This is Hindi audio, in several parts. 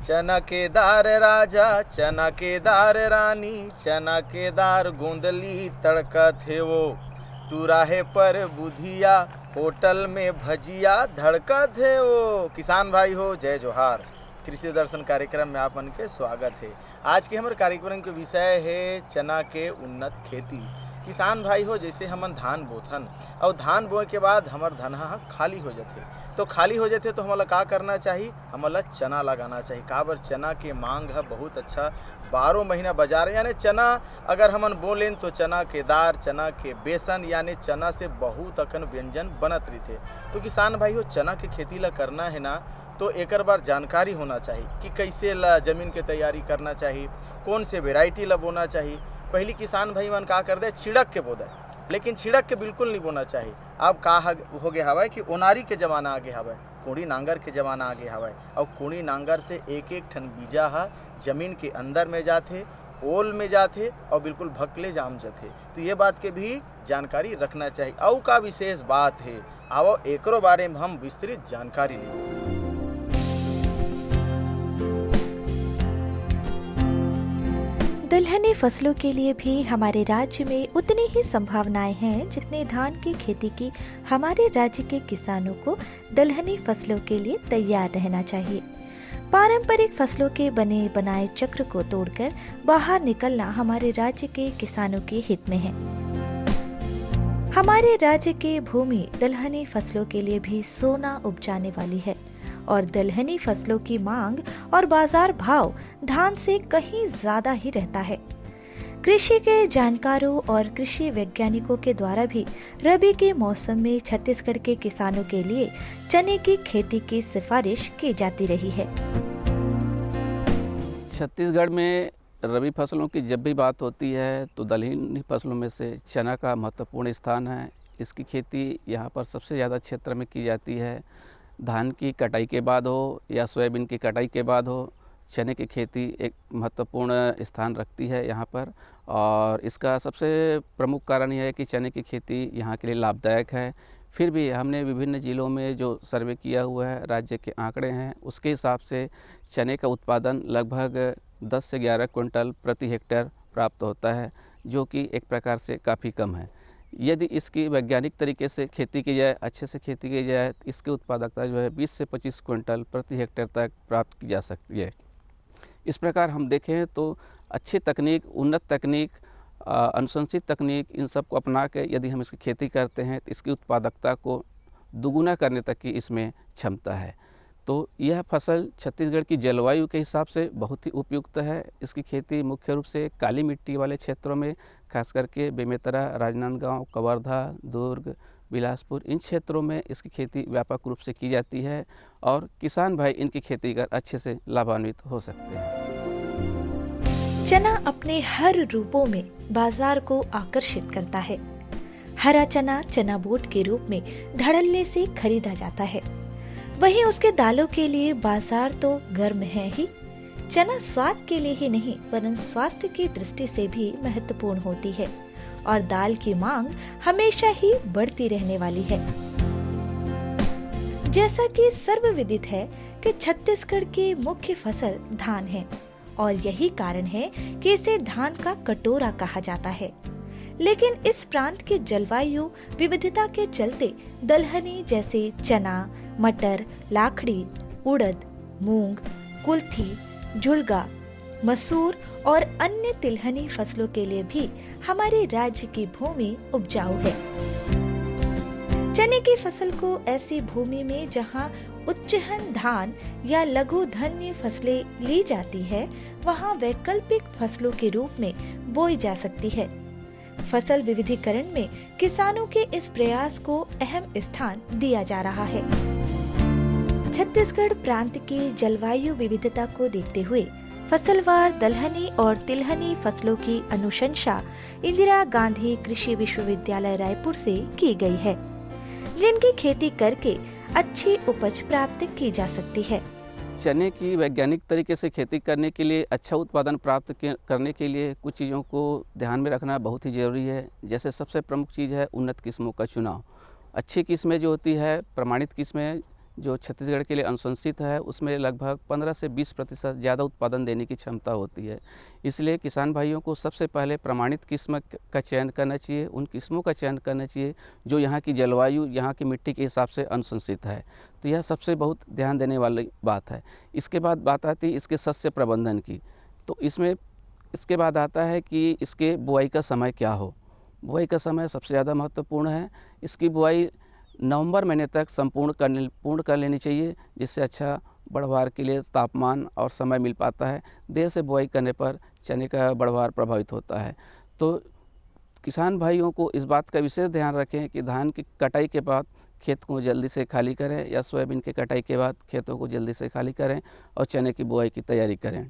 चना के दार राजा चना के दार रानी, चना के दार गोंदली तड़का थे वो, टूराहे पर बुधिया होटल में भजिया धड़का थे वो। किसान भाई हो, जय जोहार। कृषि दर्शन कार्यक्रम में आप मन के स्वागत है। आज के हमारे कार्यक्रम के विषय है चना के उन्नत खेती। किसान भाई हो, जैसे हमन धान बोथन और धान बोए के बाद हमार धनहा खाली हो जाते, तो खाली हो जाते तो हमला का करना चाहिए, हमला चना लगाना चाहिए। काबर चना के मांग है बहुत अच्छा, 12 महीना बाजार, यानी चना अगर हमन बोलें तो चना के दार, चना के बेसन, यानी चना से बहुत अकन व्यंजन बनत रहते। तो किसान भाई हो, चना के खेती ला करना है ना, तो एक बार जानकारी होना चाहिए कि कैसे ला जमीन के तैयारी करना चाहिए, कौन से वेराइटी ला बोना चाहिए। पहली किसान भाई मन का कर दे छिड़क के बोदा, लेकिन छिड़क के बिल्कुल नहीं बोना चाहिए। अब का हो गया हवा कि ओनारी के ज़माना आगे हवा, कुड़ी नांगर के ज़माना आगे हवा, और कुड़ी नांगर से एक एक ठन बीजा हा जमीन के अंदर में जाते, ओल में जाते और बिल्कुल भकले जाम जाते। तो ये बात के भी जानकारी रखना चाहिए। और का विशेष बात है, आओ एकरो बारे में हम विस्तृत जानकारी लें। दलहनी फसलों के लिए भी हमारे राज्य में उतनी ही संभावनाएं हैं जितने धान की खेती की हमारे राज्य के किसानों को दलहनी फसलों के लिए तैयार रहना चाहिए। पारंपरिक फसलों के बने बनाए चक्र को तोड़कर बाहर निकलना हमारे राज्य के किसानों के हित में है। हमारे राज्य की भूमि दलहनी फसलों के लिए भी सोना उपजाने वाली है और दलहनी फसलों की मांग और बाजार भाव धान से कहीं ज्यादा ही रहता है। कृषि के जानकारों और कृषि वैज्ञानिकों के द्वारा भी रबी के मौसम में छत्तीसगढ़ के किसानों के लिए चने की खेती की सिफारिश की जाती रही है। छत्तीसगढ़ में रबी फसलों की जब भी बात होती है तो दलहनी फसलों में से चना का महत्वपूर्ण स्थान है। इसकी खेती यहाँ पर सबसे ज़्यादा क्षेत्र में की जाती है। धान की कटाई के बाद हो या सोयाबीन की कटाई के बाद हो, चने की खेती एक महत्वपूर्ण स्थान रखती है यहाँ पर। और इसका सबसे प्रमुख कारण यह है कि चने की खेती यहाँ के लिए लाभदायक है। फिर भी हमने विभिन्न ज़िलों में जो सर्वे किया हुआ है, राज्य के आंकड़े हैं, उसके हिसाब से चने का उत्पादन लगभग 10 से 11 क्विंटल प्रति हेक्टेयर प्राप्त होता है, जो कि एक प्रकार से काफ़ी कम है। यदि इसकी वैज्ञानिक तरीके से खेती की जाए, अच्छे से खेती की जाए, तो इसकी उत्पादकता जो है 20 से 25 क्विंटल प्रति हेक्टेयर तक प्राप्त की जा सकती है। इस प्रकार हम देखें तो अच्छी तकनीक, उन्नत तकनीक, अनुशंसित तकनीक, इन सब को अपना के यदि हम इसकी खेती करते हैं तो इसकी उत्पादकता को दुगुना करने तक की इसमें क्षमता है। तो यह फसल छत्तीसगढ़ की जलवायु के हिसाब से बहुत ही उपयुक्त है। इसकी खेती मुख्य रूप से काली मिट्टी वाले क्षेत्रों में, खास करके बेमेतरा, राजनांदगांव, कवर्धा, दुर्ग, बिलासपुर, इन क्षेत्रों में इसकी खेती व्यापक रूप से की जाती है और किसान भाई इनकी खेती कर अच्छे से लाभान्वित हो सकते हैं। चना अपने हर रूपों में बाजार को आकर्षित करता है। हरा चना चना बोट के रूप में धड़ल्ले से खरीदा जाता है, वहीं उसके दालों के लिए बाजार तो गर्म है ही। चना स्वाद के लिए ही नहीं परंतु स्वास्थ्य की दृष्टि से भी महत्वपूर्ण होती है और दाल की मांग हमेशा ही बढ़ती रहने वाली है। जैसा कि सर्वविदित है कि छत्तीसगढ़ की मुख्य फसल धान है और यही कारण है कि इसे धान का कटोरा कहा जाता है। लेकिन इस प्रांत के जलवायु विविधता के चलते दलहनी जैसे चना, मटर, लाखड़ी, उड़द, मूंग, कुल्थी, झुलगा, मसूर और अन्य तिलहनी फसलों के लिए भी हमारे राज्य की भूमि उपजाऊ है। चने की फसल को ऐसी भूमि में जहां उच्चहन धान या लघु धान्य फसलें ली जाती है, वहां वैकल्पिक फसलों के रूप में बोई जा सकती है। फसल विविधीकरण में किसानों के इस प्रयास को अहम स्थान दिया जा रहा है। छत्तीसगढ़ प्रांत की जलवायु विविधता को देखते हुए फसलवार दलहनी और तिलहनी फसलों की अनुशंसा इंदिरा गांधी कृषि विश्वविद्यालय रायपुर से की गई है, जिनकी खेती करके अच्छी उपज प्राप्त की जा सकती है। चने की वैज्ञानिक तरीके से खेती करने के लिए अच्छा उत्पादन प्राप्त करने के लिए कुछ चीज़ों को ध्यान में रखना बहुत ही ज़रूरी है। जैसे सबसे प्रमुख चीज़ है उन्नत किस्मों का चुनाव। अच्छी किस्में जो होती है, प्रमाणित किस्में जो छत्तीसगढ़ के लिए अनुशंसित है उसमें लगभग 15 से 20% ज़्यादा उत्पादन देने की क्षमता होती है। इसलिए किसान भाइयों को सबसे पहले प्रमाणित किस्म का चयन करना चाहिए, उन किस्मों का चयन करना चाहिए जो यहाँ की जलवायु, यहाँ की मिट्टी के हिसाब से अनुशंसित है। तो यह सबसे बहुत ध्यान देने वाली बात है। इसके बाद बात आती है इसके शस्य प्रबंधन की। तो इसके बाद आता है कि इसके बुआई का समय क्या हो। बुआई का समय सबसे ज़्यादा महत्वपूर्ण है। इसकी बुआई नवंबर महीने तक पूर्ण कर लेनी चाहिए, जिससे अच्छा बढ़वार के लिए तापमान और समय मिल पाता है। देर से बुआई करने पर चने का बढ़वार प्रभावित होता है। तो किसान भाइयों को इस बात का विशेष ध्यान रखें कि धान की कटाई के बाद खेत को जल्दी से खाली करें या सोयाबीन के कटाई के बाद खेतों को जल्दी से खाली करें और चने की बुआई की तैयारी करें।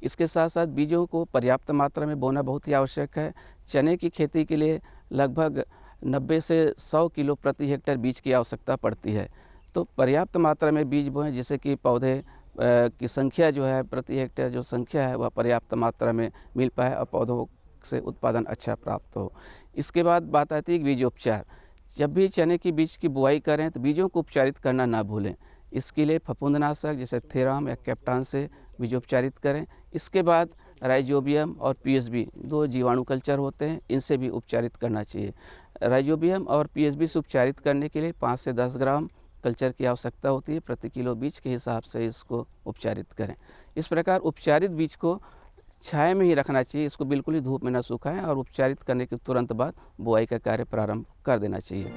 इसके साथ साथ बीजों को पर्याप्त मात्रा में बोना बहुत ही आवश्यक है। चने की खेती के लिए लगभग 90 से 100 किलो प्रति हेक्टेयर बीज की आवश्यकता पड़ती है। तो पर्याप्त मात्रा में बीज बोएं जिससे कि पौधे की संख्या जो है प्रति हेक्टेयर जो संख्या है वह पर्याप्त मात्रा में मिल पाए और पौधों से उत्पादन अच्छा प्राप्त हो। इसके बाद बात आती है बीजोपचार। जब भी चने की बीज की बुआई करें तो बीजों को उपचारित करना ना भूलें। इसके लिए फफूंदनाशक जैसे थेराम या कैप्टान से बीजोपचारित करें। इसके बाद राइजोबियम और पीएसबी 2 जीवाणु कल्चर होते हैं, इनसे भी उपचारित करना चाहिए। राइजोबियम और पीएसबी से उपचारित करने के लिए 5 से 10 ग्राम कल्चर की आवश्यकता होती है। प्रति किलो बीज के हिसाब से इसको उपचारित करें। इस प्रकार उपचारित बीज को छाया में ही रखना चाहिए, इसको बिल्कुल ही धूप में न सुखाएं और उपचारित करने के तुरंत बाद बुआई का कार्य प्रारंभ कर देना चाहिए।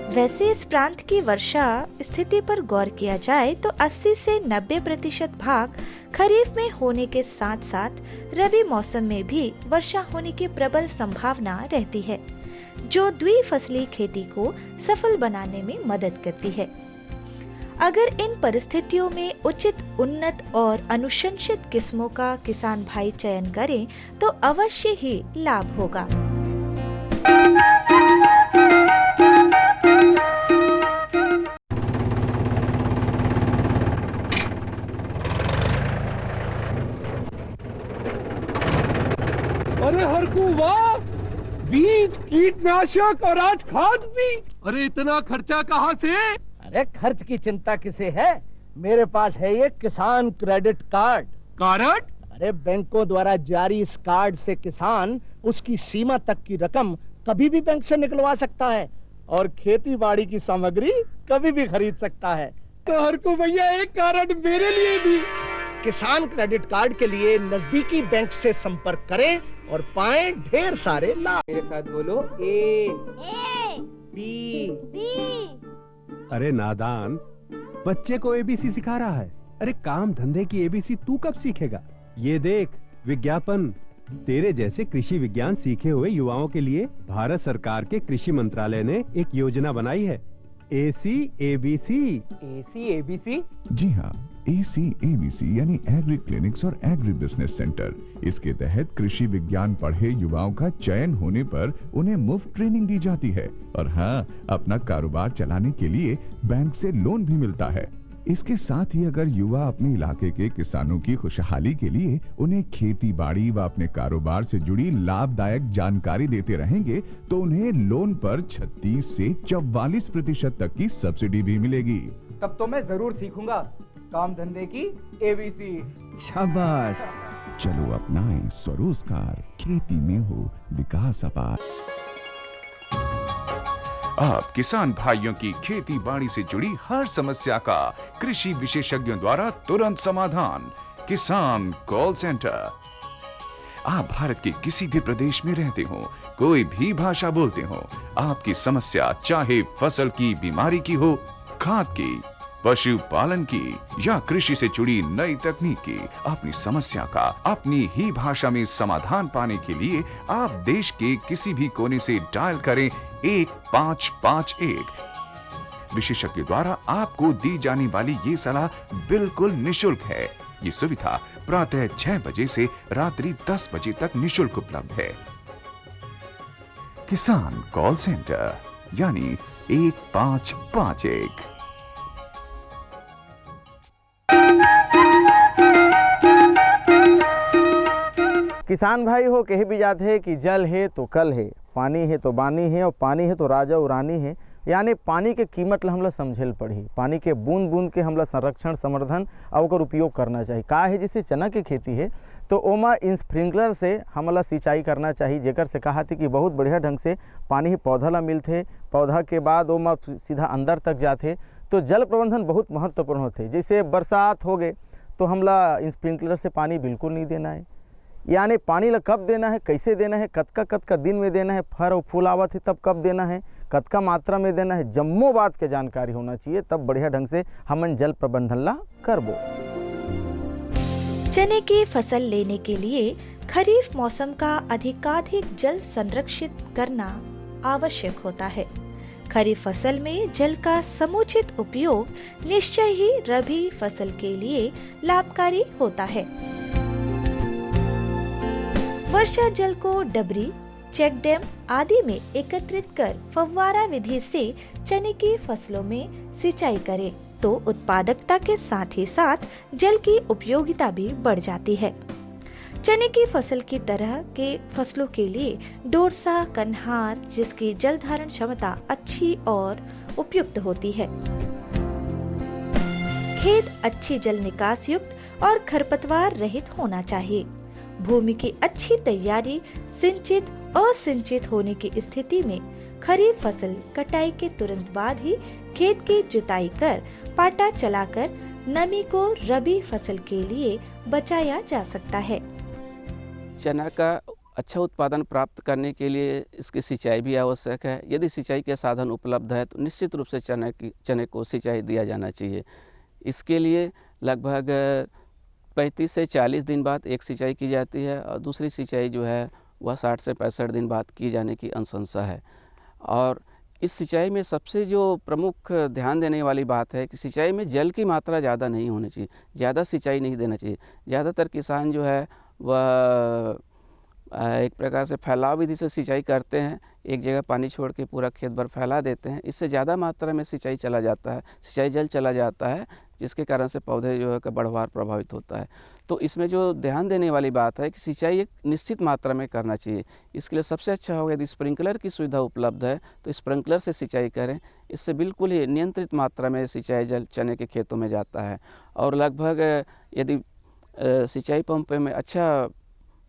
वैसे इस प्रांत की वर्षा स्थिति पर गौर किया जाए तो 80 से 90% भाग खरीफ में होने के साथ साथ रबी मौसम में भी वर्षा होने की प्रबल संभावना रहती है, जो द्विफसली खेती को सफल बनाने में मदद करती है। अगर इन परिस्थितियों में उचित, उन्नत और अनुशंसित किस्मों का किसान भाई चयन करें तो अवश्य ही लाभ होगा। अरे हरकू वाह, बीज, कीटनाशक और आज खाद भी। अरे इतना खर्चा कहाँ से? अरे खर्च की चिंता किसे है, मेरे पास है ये किसान क्रेडिट कार्ड। कार्ड? अरे बैंकों द्वारा जारी इस कार्ड से किसान उसकी सीमा तक की रकम कभी भी बैंक से निकलवा सकता है और खेती बाड़ी की सामग्री कभी भी खरीद सकता है। तो हरकू भैया एक कार्ड मेरे लिए भी। किसान क्रेडिट कार्ड के लिए नजदीकी बैंक से संपर्क करें और पाएं ढेर सारे लाभ। मेरे साथ बोलो ए बी। अरे नादान, बच्चे को एबीसी सिखा रहा है। अरे काम धंधे की एबीसी तू कब सीखेगा? ये देख विज्ञापन। तेरे जैसे कृषि विज्ञान सीखे हुए युवाओं के लिए भारत सरकार के कृषि मंत्रालय ने एक योजना बनाई है, ACABC। ACABC? जी हाँ, ACABC यानी एग्री क्लिनिक्स और एग्री बिजनेस सेंटर। इसके तहत कृषि विज्ञान पढ़े युवाओं का चयन होने पर उन्हें मुफ्त ट्रेनिंग दी जाती है और हाँ, अपना कारोबार चलाने के लिए बैंक से लोन भी मिलता है। इसके साथ ही अगर युवा अपने इलाके के किसानों की खुशहाली के लिए उन्हें खेती बाड़ी व अपने कारोबार से जुड़ी लाभदायक जानकारी देते रहेंगे तो उन्हें लोन पर 36 से 44% तक की सब्सिडी भी मिलेगी। तब तो मैं जरूर सीखूंगा काम धंधे की ABC। शाबाश, चलो अपनाएं स्वरोजगार, खेती में हो विकास अपार। आप किसान भाइयों की खेती बाड़ी से जुड़ी हर समस्या का कृषि विशेषज्ञों द्वारा तुरंत समाधान। किसान कॉल सेंटर। आप भारत के किसी भी प्रदेश में रहते हो, कोई भी भाषा बोलते हो, आपकी समस्या चाहे फसल की बीमारी की हो, खाद की, पशुपालन की या कृषि से जुड़ी नई तकनीक की, अपनी समस्या का अपनी ही भाषा में समाधान पाने के लिए आप देश के किसी भी कोने से डायल करें 1551। विशेषज्ञ द्वारा आपको दी जाने वाली ये सलाह बिल्कुल निशुल्क है। ये सुविधा प्रातः 6 बजे से रात्रि 10 बजे तक निशुल्क उपलब्ध है। किसान कॉल सेंटर यानी 1551। किसान भाई हो, कहे भी जाते हैं कि जल है तो कल है, पानी है तो बानी है और पानी है तो राजा और रानी है। यानी पानी के कीमत ला हमला समझेल पड़ी। पानी के बूंद बूंद के हमला संरक्षण संवर्धन और ओकर उपयोग करना चाहिए। का है जैसे चना के खेती है तो ओमा स्प्रिंकलर से हमला सिंचाई करना चाहिए, जेकर से कहा थी कि बहुत बढ़िया ढंग से पानी पौधा ला मिलते, पौधा के बाद ओमा सीधा अंदर तक जाते। तो जल प्रबंधन बहुत महत्वपूर्ण होते। जैसे बरसात हो गए तो हमला स्प्रिंकलर से पानी बिल्कुल नहीं देना है, यानी पानी ला कब देना है, कैसे देना है, कतका दिन में देना है, फर और फूल आवत है तब कब देना है, कतका मात्रा में देना है, जम्मो बात के जानकारी होना चाहिए, तब बढ़िया ढंग से हमन जल प्रबंधन ला करबो। चने की फसल लेने के लिए खरीफ मौसम का अधिकाधिक जल संरक्षित करना आवश्यक होता है। खरीफ फसल में जल का समुचित उपयोग निश्चय ही रबी फसल के लिए लाभकारी होता है। वर्षा जल को डबरी, चेक डैम आदि में एकत्रित कर फव्वारा विधि से चने की फसलों में सिंचाई करें तो उत्पादकता के साथ ही साथ जल की उपयोगिता भी बढ़ जाती है। चने की फसल की तरह के फसलों के लिए डोरसा, कन्हार जिसकी जल धारण क्षमता अच्छी और उपयुक्त होती है। खेत अच्छी जल निकास युक्त और खरपतवार रहित होना चाहिए। भूमि की अच्छी तैयारी सिंचित असिंचित होने की स्थिति में खरीफ फसल कटाई के तुरंत बाद ही खेत की जुताई कर पाटा चलाकर नमी को रबी फसल के लिए बचाया जा सकता है। चना का अच्छा उत्पादन प्राप्त करने के लिए इसकी सिंचाई भी आवश्यक है। यदि सिंचाई के साधन उपलब्ध है तो निश्चित रूप से चने को सिंचाई दिया जाना चाहिए। इसके लिए लगभग 35 से 40 दिन बाद एक सिंचाई की जाती है और दूसरी सिंचाई जो है वह 60 से 65 दिन बाद की जाने की अनुशंसा है। और इस सिंचाई में सबसे जो प्रमुख ध्यान देने वाली बात है कि सिंचाई में जल की मात्रा ज़्यादा नहीं होनी चाहिए, ज़्यादा सिंचाई नहीं देना चाहिए। ज़्यादातर किसान जो है वह एक प्रकार से फैलाव विधि से सिंचाई करते हैं, एक जगह पानी छोड़ के पूरा खेत भर फैला देते हैं। इससे ज़्यादा मात्रा में सिंचाई चला जाता है, सिंचाई जल चला जाता है, जिसके कारण से पौधे जो है का बढ़वार प्रभावित होता है। तो इसमें जो ध्यान देने वाली बात है कि सिंचाई एक निश्चित मात्रा में करना चाहिए। इसके लिए सबसे अच्छा होगा यदि स्प्रिंकलर की सुविधा उपलब्ध है तो स्प्रिंकलर से सिंचाई करें। इससे बिल्कुल ही नियंत्रित मात्रा में सिंचाई जल चने के खेतों में जाता है। और लगभग यदि सिंचाई पंप में अच्छा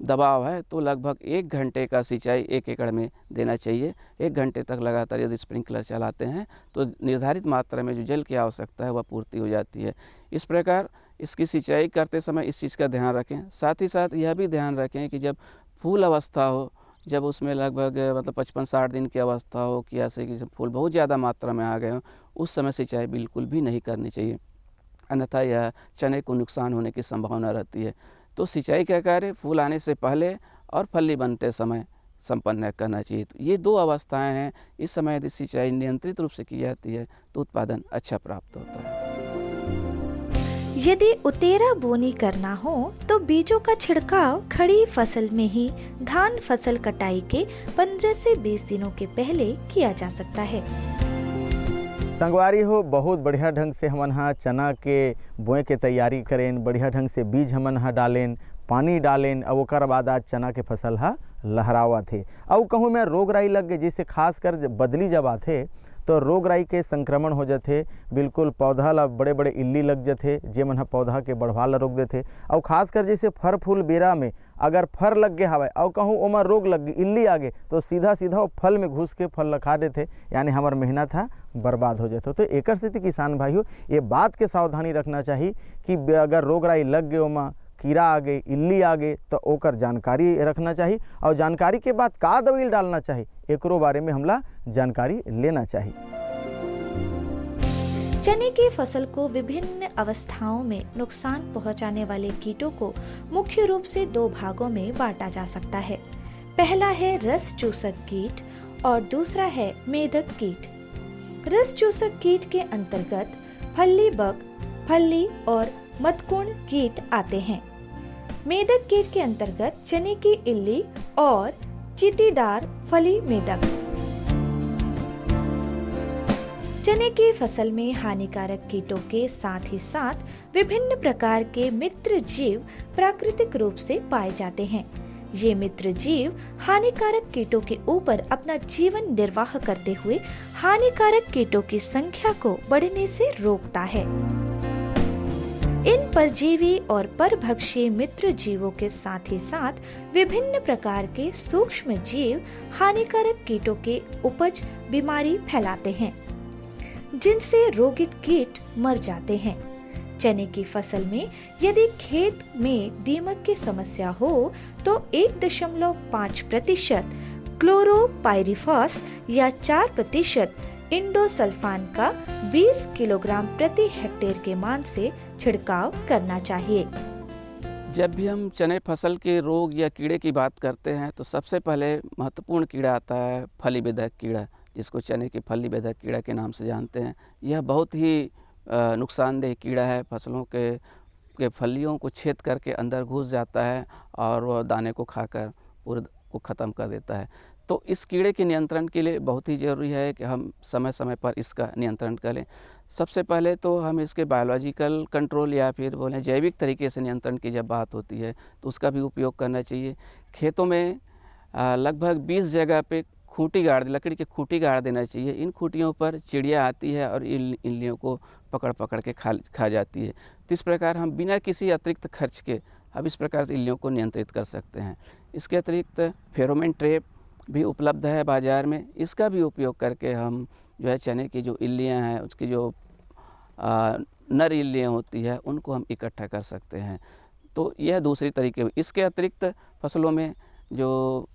दबाव है तो लगभग 1 घंटे का सिंचाई 1 एकड़ में देना चाहिए। 1 घंटे तक लगातार यदि स्प्रिंकलर चलाते हैं तो निर्धारित मात्रा में जो जल की आवश्यकता है वह पूर्ति हो जाती है। इस प्रकार इसकी सिंचाई करते समय इस चीज़ का ध्यान रखें। साथ ही साथ यह भी ध्यान रखें कि जब फूल अवस्था हो, जब उसमें लगभग मतलब 55-60 दिन की अवस्था हो कि ऐसे कि जब फूल बहुत ज़्यादा मात्रा में आ गए हो, उस समय सिंचाई बिल्कुल भी नहीं करनी चाहिए, अन्यथा यह चने को नुकसान होने की संभावना रहती है। तो सिंचाई का कार्य फूल आने से पहले और फली बनते समय संपन्न करना चाहिए। तो ये 2 अवस्थाएं हैं। इस समय यदि सिंचाई नियंत्रित रूप से की जाती है तो उत्पादन अच्छा प्राप्त होता है। यदि उतेरा बोनी करना हो तो बीजों का छिड़काव खड़ी फसल में ही धान फसल कटाई के 15 से 20 दिनों के पहले किया जा सकता है। संगवारी हो, बहुत बढ़िया ढंग से हमन हा चना के बोए के तैयारी करें, बढ़िया ढंग से बीज हमन हा डालें, पानी डालें और ओकर बाद आज चना के फसल हा लहरावा थे। और कहूँ मैं रोग राई लग गए, जिससे खासकर बदली जब आते तो रोग राई के संक्रमण हो जाते, बिल्कुल पौधा ला बड़े बड़े इल्ली लग जाते, जे मन पौधा के बढ़वा ला रोक देते। और खासकर जैसे फर फूल बेरा में अगर फर लग गए हवा और कहूँ ओमा रोग लग गई, इल्ली आगे तो सीधा सीधा वो फल में घुस के फल लखा देते, यानी हमार मेहनत था बर्बाद हो जाते। तो एक स्थिति किसान भाइयों ये बात के सावधानी रखना चाहिए कि अगर रोग राई लग गए, ओमा कीड़ा आ गए, इल्ली आ गए तो ओकर जानकारी रखना चाहिए। और जानकारी के बाद का दवाई डालना चाहिए एकरो बारे में हमला जानकारी लेना चाहिए। चने की फसल को विभिन्न अवस्थाओं में नुकसान पहुंचाने वाले कीटों को मुख्य रूप से 2 भागों में बांटा जा सकता है। पहला है रस चूसक कीट और दूसरा है मेदक कीट। रस चूसक कीट के अंतर्गत फल्ली बग, फल्ली और मतकुण कीट आते हैं। मेदक कीट के अंतर्गत चने की इल्ली और चींटीदार फली मेदक। चने की फसल में हानिकारक कीटों के साथ ही साथ विभिन्न प्रकार के मित्र जीव प्राकृतिक रूप से पाए जाते हैं, ये मित्र जीव हानिकारक कीटों के ऊपर अपना जीवन निर्वाह करते हुए हानिकारक कीटों की संख्या को बढ़ने से रोकता है। इन परजीवी और परभक्षी मित्र जीवों के साथ ही साथ विभिन्न प्रकार के सूक्ष्म जीव हानिकारक कीटों के उपज बीमारी फैलाते हैं, जिनसे रोगित कीट मर जाते हैं। चने की फसल में यदि खेत में दीमक की समस्या हो तो 1.5% क्लोरोपाइरिफॉस या 4% इंडोसल्फान का 20 किलोग्राम प्रति हेक्टेयर के मान से छिड़काव करना चाहिए। जब भी हम चने फसल के रोग या कीड़े की बात करते हैं तो सबसे पहले महत्वपूर्ण कीड़ा आता है फली बेधक कीड़ा, जिसको चने की फली बेधक कीड़ा के नाम से जानते हैं। यह बहुत ही नुकसानदेह कीड़ा है। फसलों के फलियों को छेद करके अंदर घुस जाता है और वह दाने को खाकर पूरे को ख़त्म कर देता है। तो इस कीड़े के नियंत्रण के लिए बहुत ही ज़रूरी है कि हम समय समय पर इसका नियंत्रण करें। सबसे पहले तो हम इसके बायोलॉजिकल कंट्रोल या फिर बोलें जैविक तरीके से नियंत्रण की जब बात होती है तो उसका भी उपयोग करना चाहिए। खेतों में लगभग 20 जगह पे खूंटी गाड़ लकड़ी की खूंटी गाड़ देना चाहिए। इन खूंटियों पर चिड़िया आती है और इन इल्लियों को पकड़ के खा जाती है। तो इस प्रकार हम बिना किसी अतिरिक्त खर्च के अब इस प्रकार से इल्लियों को नियंत्रित कर सकते हैं। इसके अतिरिक्त फेरोमोन ट्रैप भी उपलब्ध है बाज़ार में। इसका भी उपयोग करके हम जो है चने की जो इल्लियाँ हैं उसकी जो नर इल्लियाँ होती है उनको हम इकट्ठा कर सकते हैं। तो यह दूसरी तरीके। इसके अतिरिक्त फसलों में जो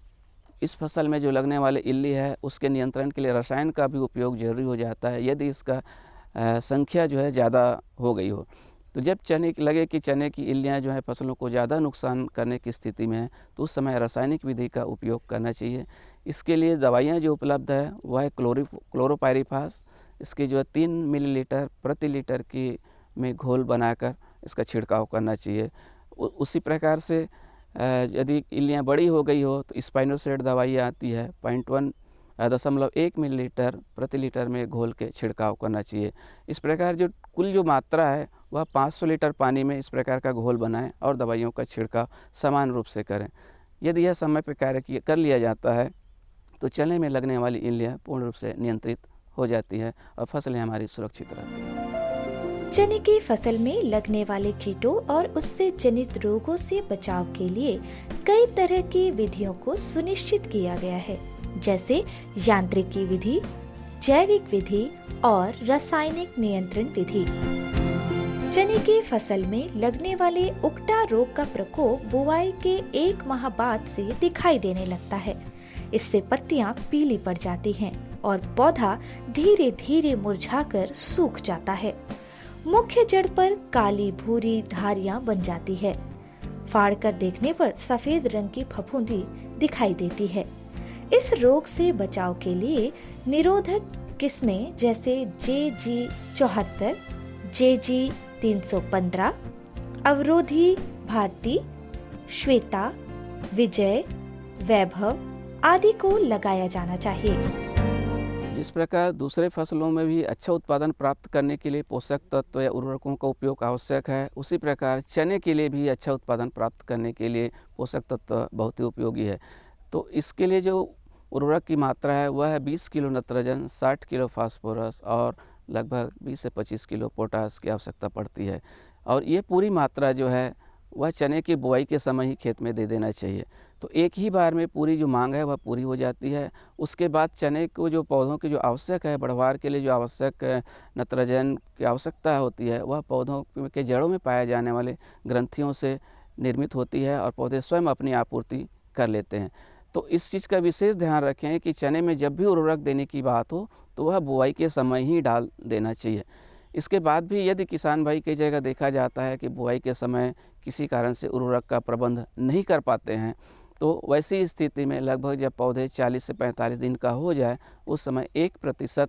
इस फसल में जो लगने वाले इल्ली है उसके नियंत्रण के लिए रसायन का भी उपयोग जरूरी हो जाता है यदि इसका संख्या जो है ज़्यादा हो गई हो। तो जब लगे कि चने की इल्लियाँ जो है फसलों को ज़्यादा नुकसान करने की स्थिति में है तो उस समय रासायनिक विधि का उपयोग करना चाहिए। इसके लिए दवाइयाँ जो उपलब्ध है वह है क्लोरोपाइरिफॉस। इसकी जो है 3 मिलीलीटर प्रति लीटर की में घोल बनाकर इसका छिड़काव करना चाहिए। उसी प्रकार से यदि इल्लियाँ बड़ी हो गई हो तो स्पाइनोसेट दवाई आती है 0.1 मिलीलीटर प्रति लीटर में घोल के छिड़काव करना चाहिए। इस प्रकार जो कुल जो मात्रा है वह 500 लीटर पानी में इस प्रकार का घोल बनाएं और दवाइयों का छिड़काव समान रूप से करें। यदि यह समय पर कार्य कर लिया जाता है तो चने में लगने वाली इल्लियाँ पूर्ण रूप से नियंत्रित हो जाती है और फसलें हमारी सुरक्षित रहती हैं। चने की फसल में लगने वाले कीटों और उससे जनित रोगों से बचाव के लिए कई तरह की विधियों को सुनिश्चित किया गया है, जैसे यांत्रिकी विधि, जैविक विधि और रासायनिक नियंत्रण विधि। चने की फसल में लगने वाले उकटा रोग का प्रकोप बुआई के 1 माह बाद से दिखाई देने लगता है। इससे पत्तियां पीली पड़ जाती हैं और पौधा धीरे धीरे मुरझाकर सूख जाता है। मुख्य जड़ पर काली भूरी धारियां बन जाती है। फाड़ कर देखने पर सफेद रंग की फफूंदी दिखाई देती है। इस रोग से बचाव के लिए निरोधक किस्में जैसे JG74, JG315, अवरोधी भारती, श्वेता, विजय, वैभव आदि को लगाया जाना चाहिए। जिस प्रकार दूसरे फसलों में भी अच्छा उत्पादन प्राप्त करने के लिए पोषक तत्व या उर्वरकों का उपयोग आवश्यक है, उसी प्रकार चने के लिए भी अच्छा उत्पादन प्राप्त करने के लिए पोषक तत्व बहुत ही उपयोगी है। तो इसके लिए जो उर्वरक की मात्रा है वह है 20 किलो नाइट्रोजन, 60 किलो फास्फोरस और लगभग 20 से 25 किलो पोटास की आवश्यकता पड़ती है। और ये पूरी मात्रा जो है वह चने की बुआई के समय ही खेत में दे देना चाहिए। तो एक ही बार में पूरी जो मांग है वह पूरी हो जाती है। उसके बाद चने को जो पौधों की जो आवश्यक है बढ़वार के लिए जो आवश्यक नाइट्रोजन की आवश्यकता होती है वह पौधों के जड़ों में पाए जाने वाले ग्रंथियों से निर्मित होती है और पौधे स्वयं अपनी आपूर्ति कर लेते हैं। तो इस चीज़ का विशेष ध्यान रखें कि चने में जब भी उर्वरक देने की बात हो तो वह बुआई के समय ही डाल देना चाहिए। इसके बाद भी यदि किसान भाई कई जगह देखा जाता है कि बुआई के समय किसी कारण से उर्वरक का प्रबंध नहीं कर पाते हैं तो वैसी स्थिति में लगभग जब पौधे 40 से 45 दिन का हो जाए उस समय 1%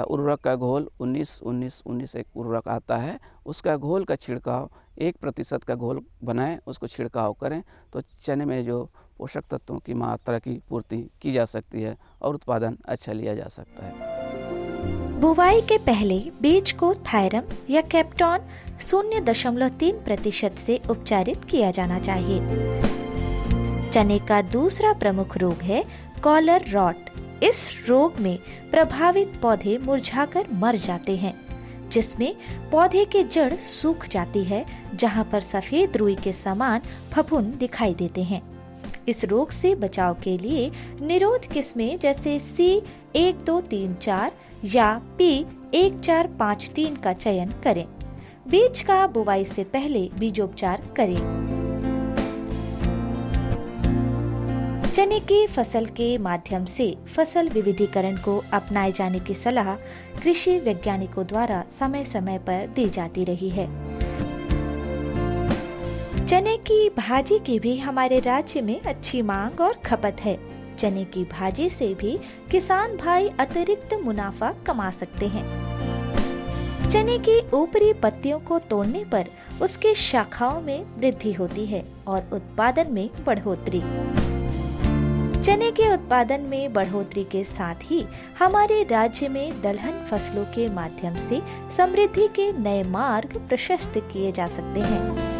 उर्वरक का घोल 19-19-19 एक उर्वरक आता है, उसका घोल का छिड़काव 1% का घोल बनाएं, उसको छिड़काव करें तो चने में जो पोषक तत्वों की मात्रा की पूर्ति की जा सकती है और उत्पादन अच्छा लिया जा सकता है। बुवाई के पहले बीज को थायरम या कैप्टॉन 0.3% से उपचारित किया जाना चाहिए। चने का दूसरा प्रमुख रोग है कॉलर रॉट। इस रोग में प्रभावित पौधे मुरझाकर मर जाते हैं, जिसमें पौधे की जड़ सूख जाती है, जहां पर सफेद रुई के समान फफूंद दिखाई देते हैं। इस रोग से बचाव के लिए निरोध किस्में जैसे C1234 या P1453 का चयन करें। बीज का बुवाई से पहले बीजोपचार करें। चने की फसल के माध्यम से फसल विविधीकरण को अपनाए जाने की सलाह कृषि वैज्ञानिकों द्वारा समय समय पर दी जाती रही है। चने की भाजी की भी हमारे राज्य में अच्छी मांग और खपत है। चने की भाजी से भी किसान भाई अतिरिक्त मुनाफा कमा सकते हैं। चने की ऊपरी पत्तियों को तोड़ने पर उसके शाखाओं में वृद्धि होती है और उत्पादन में बढ़ोतरी। चने के उत्पादन में बढ़ोतरी के साथ ही हमारे राज्य में दलहन फसलों के माध्यम से समृद्धि के नए मार्ग प्रशस्त किए जा सकते हैं।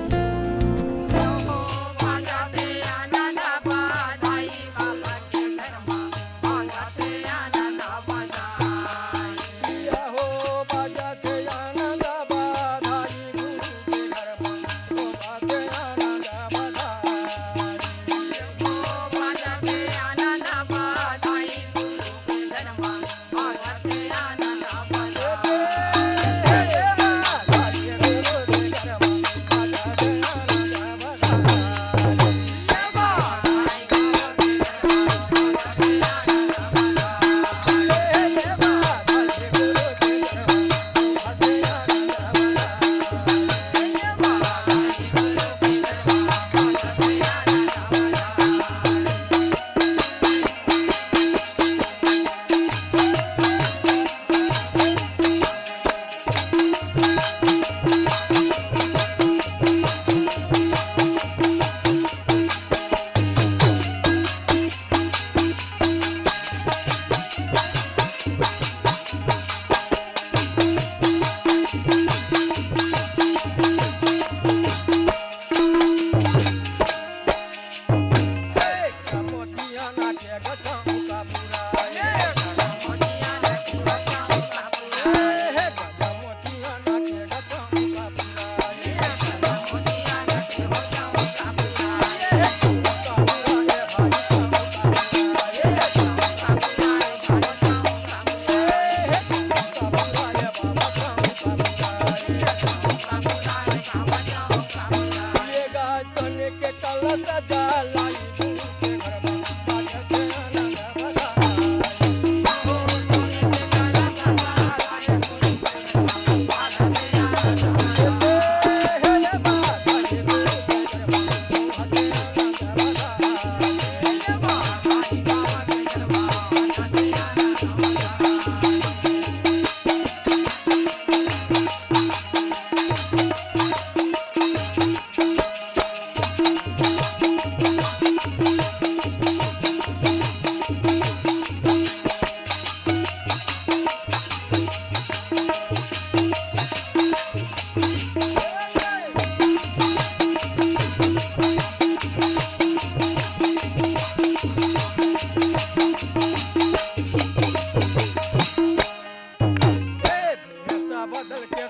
बदल के